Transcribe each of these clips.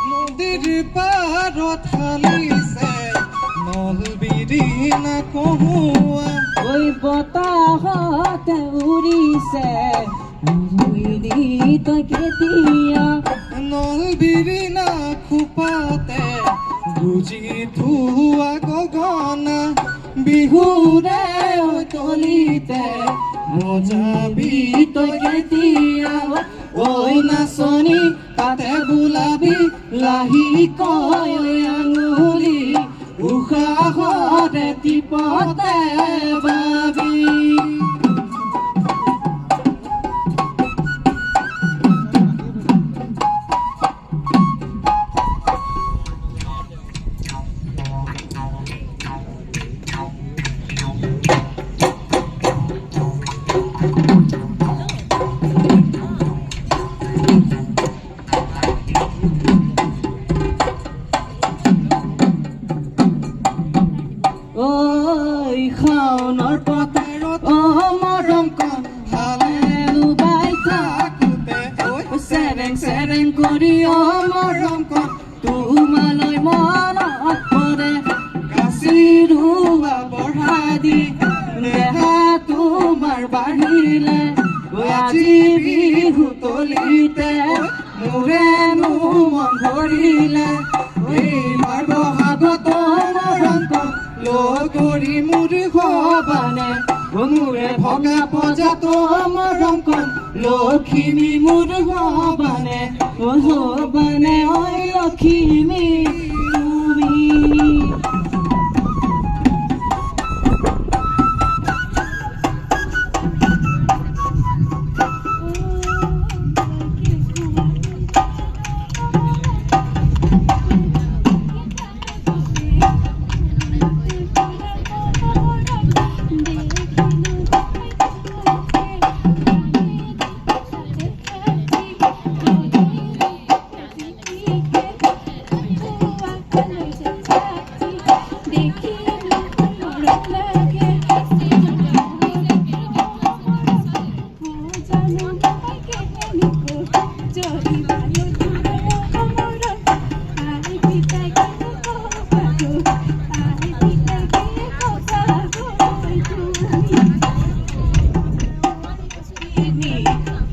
নদীৰ পাৰত হালিছে নলবিৰি না কহুৱা ওই বতাহতে উৰিছে উৰুলি তই কেতিয়া নলবিৰি না খোপাতে গুজি ধোৱা গগনা বিহুৰে তলিতে মজাবি তই কেতিয়া ওই নাচনি তাতে বোলাবি লাহি কয় আঙুলি উশাহতে টিপতে বাবি ওই খাওনৰ পথাৰত মৰম কণ ভালে ডুবাই থাকোঁতে চেৰেং চেৰেং কৰি মৰম কণ তোমালৈ মনত পৰে গাছি ৰুৱা বঢ়া দি দেহা তোমাৰ বাঢ়িলে আজি বিহু তলিতে মোৰেনো মন ধৰিলে এইবাৰ বহাগত মৰম কণ লগৰী মোৰ সবানে মোৰে ভগা পজাত মৰম কণ লখিমী মোৰ সবানে সবানে ঐ লখিমী তুমি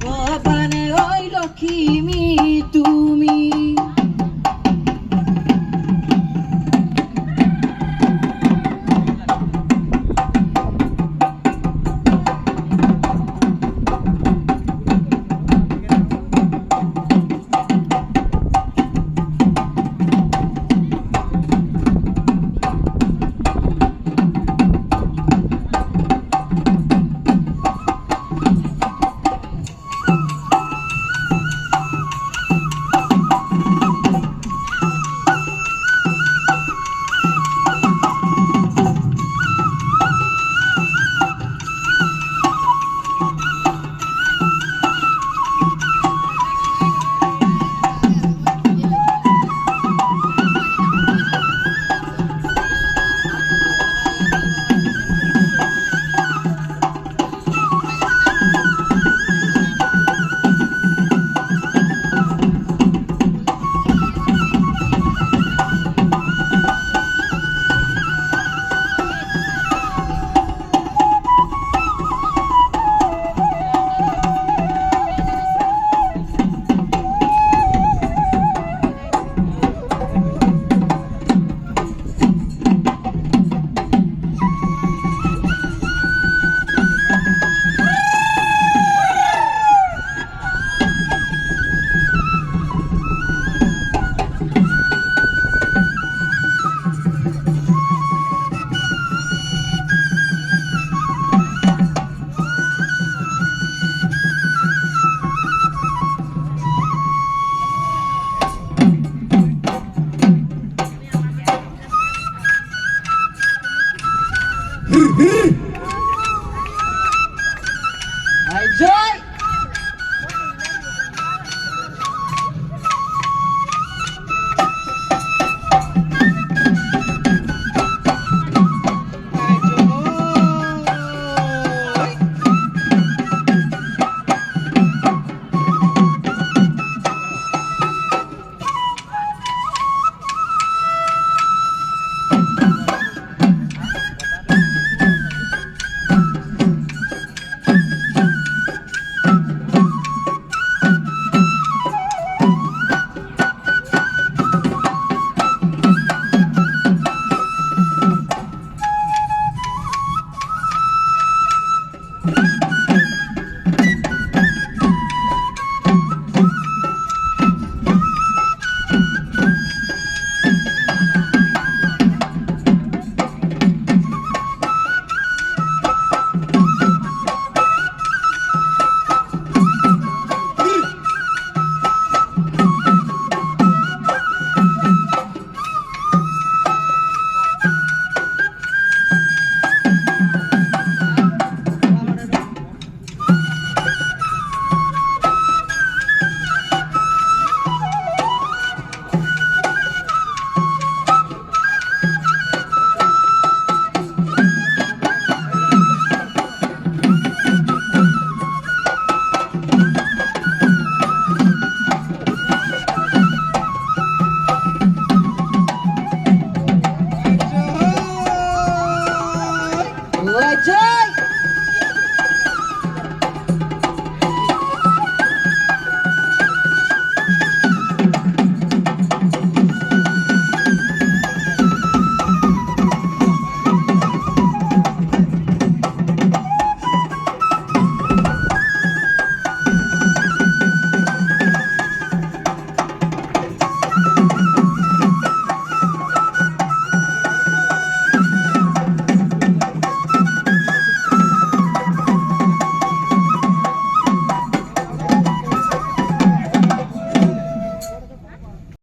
সবানে ঐ লখিমী তুমি জয়